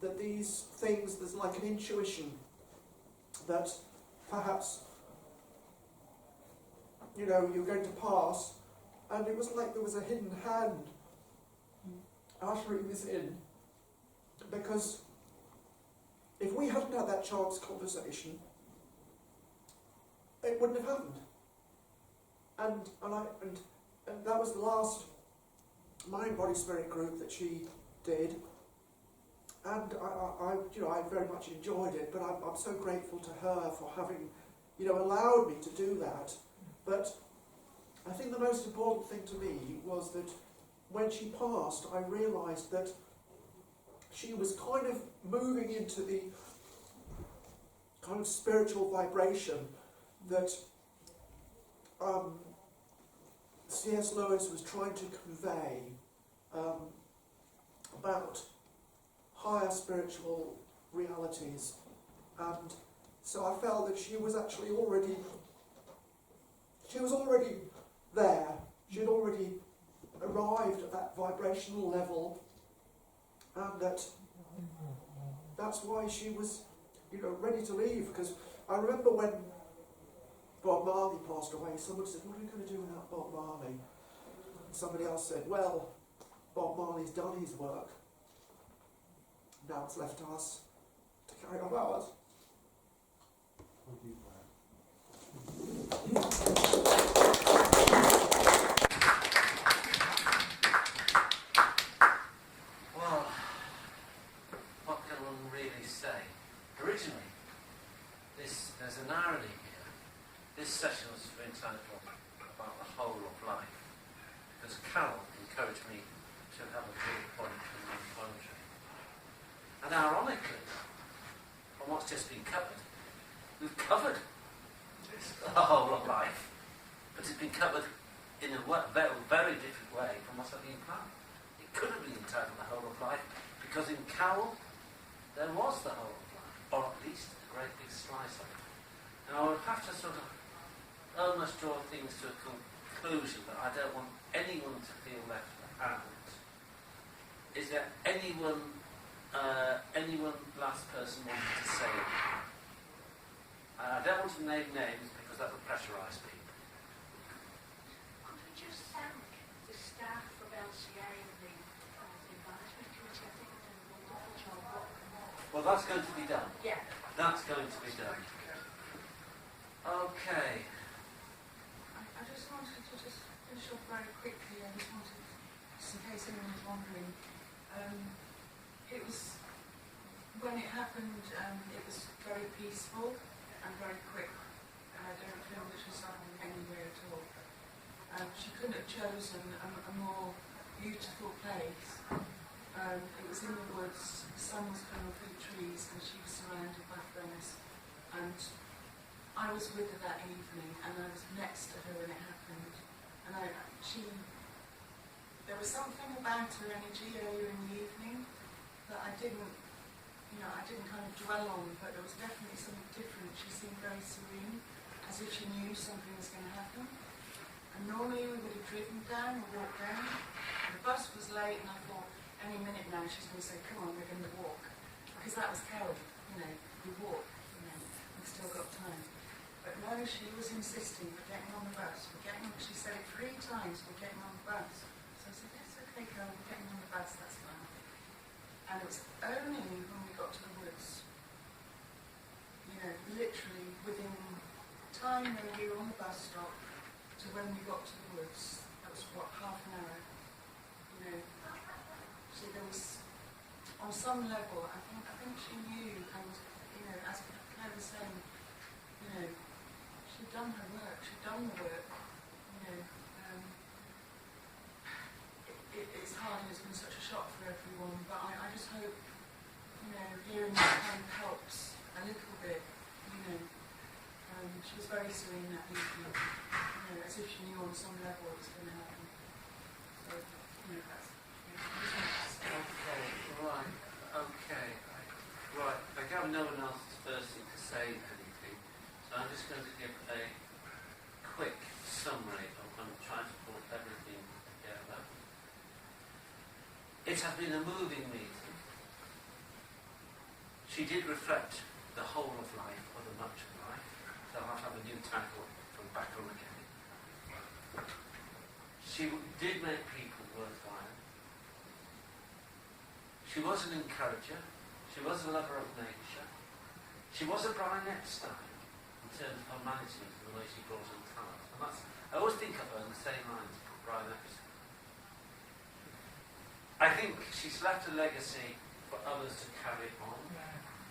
that these things, there's like an intuition that perhaps, you're going to pass, and it was like there was a hidden hand ushering this in, because if we hadn't had that chance conversation, it wouldn't have happened. And that was the last mind, body, spirit group that she did, and I very much enjoyed it. But I'm so grateful to her for having, allowed me to do that. But I think the most important thing to me was that when she passed, I realised that she was kind of moving into the kind of spiritual vibration that C.S. Lewis was trying to convey about higher spiritual realities. And so I felt that she was actually already there. She had already arrived at that vibrational level, and that's why she was, ready to leave. Because I remember when Bob Marley passed away, someone said, what are we going to do without Bob Marley? And somebody else said, well, Bob Marley's done his work. Now it's left us to carry on ours. Well, what can one really say? Originally, there's an irony here. This session was entitled about the whole of life, because Carol encouraged me to have a bullet point in my poetry. And ironically, from what's just been covered, we've covered the whole of life, but it's been covered in a very, very different way from what's been planned. It could have been entitled The Whole of Life, because in Carol there was the whole of life, or at least a great big slice of it. Now I would have to sort of almost draw things to a conclusion that I don't want anyone to feel left out. Is there anyone last person wanted to say anything? I don't want to name names because that would pressurise people. Could we just thank the staff of LCA and the management committee? I think they've done a wonderful job. Well, that's going to be done. Yeah. That's going to be done. Okay. I just wanted to just finish off very quickly. I just wanted, just in case anyone was wondering, it was, when it happened, it was very peaceful and very quick. I don't feel that she suffered anywhere at all. She couldn't have chosen a more beautiful place. It was in the woods, the sun was coming through the trees, and she was surrounded by friends. And I was with her that evening, and I was next to her when it happened. And there was something about her energy earlier in the evening that I didn't kind of dwell on, but there was definitely something different. She seemed very serene, as if she knew something was going to happen. And normally we would have driven down or walked down. The bus was late, and I thought, any minute now she's going to say, come on, we're going to walk. Because that was Carol, we walk, we've still got time. But no, she was insisting, we're getting on the bus, she said it 3 times, we're getting on the bus. So I said, that's okay, Carol, we're getting on the bus, that's fine. And it was only when we got to the woods, literally within time when we were on the bus stop to when we got to the woods, that was half an hour. So there was, on some level, I think she knew, and as Claire was saying, she'd done her work, she'd done the work. It's hard and it's been such a shock for everyone, but I just hope, hearing that kind of helps a little bit. She was very serene that evening, as if she knew on some level it was going to happen. So, that's. Okay. I gather no one else is thirsty to say anything, so I'm just going to give a quick summary of I'm trying to put everything together. It has been a moving meeting. She did reflect the whole of life, or the much of life, so I'll have a new title from back on again. She did make people worthwhile. She was an encourager. She was a lover of nature. She was a Brian Epstein in terms of her management and the way she brought in talent. And I always think of her in the same lines as Brian Epstein. I think she's left a legacy for others to carry on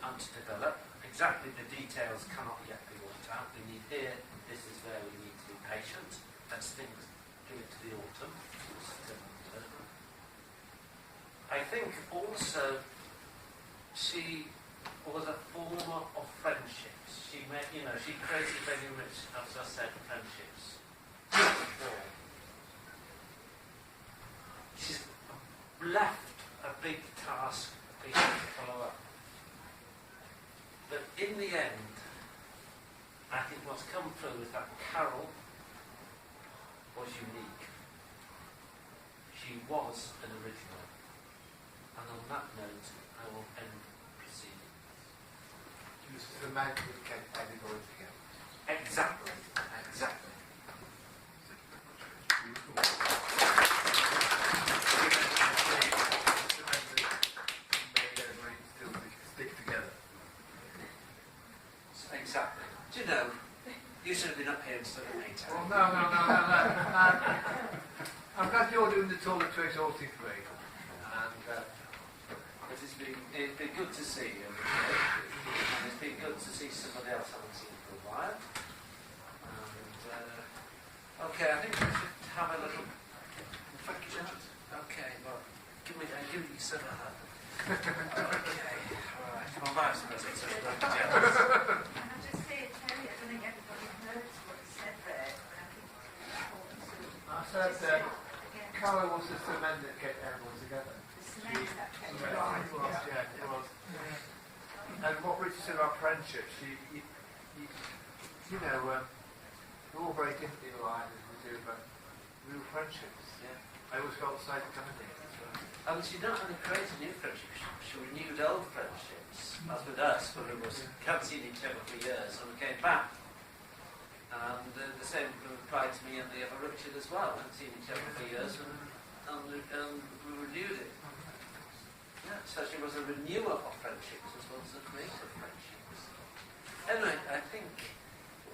and to develop. Exactly the details cannot yet be worked out. We need here, this is where we need to be patient. Let's give it to the autumn. I think also she was a former of friendships. She created very rich, as I said, friendships. She's left a big task for people to follow up. But in the end, I think what's come through is that Carol was unique. She was an original. And on that note, I will end proceedings. She was the man who kept everybody together. Exactly. Stick together. Exactly. Do you know, you should have been up here instead of me. Well, no. I'm glad you're doing the tour of 2003. And it's been good to see you. And it's been good to see somebody else I haven't seen for a while. And, okay, I think we should have a little quick chat. Okay, well, give me some of that. Okay, alright. My wife's present, so it's not jealous. Can I just say, Terry, I don't think everybody heard what you said there, but I think it's important to... I said Carol was the cement that kept everyone together. The cement that kept Right, it was. And what Richard said about friendship, we're all very different in life as we do, but real friendships. Yeah. I always felt the same kind of thing. And she not only created new friendships, she renewed old friendships. As with us, when we hadn't seen each other for years, and we came back. And the same applied to me and the other Richard as well. We hadn't seen each other for years, and we renewed it. Yeah, so she was a renewer of friendships as well as a creator of friendships. Anyway, I think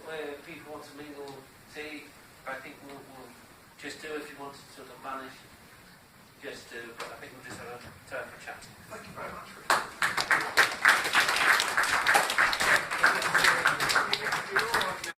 where people want to mingle tea, I think we'll just do, if you want to sort of manage, just do, but I think we'll just have a turn for chat. Thank you very much.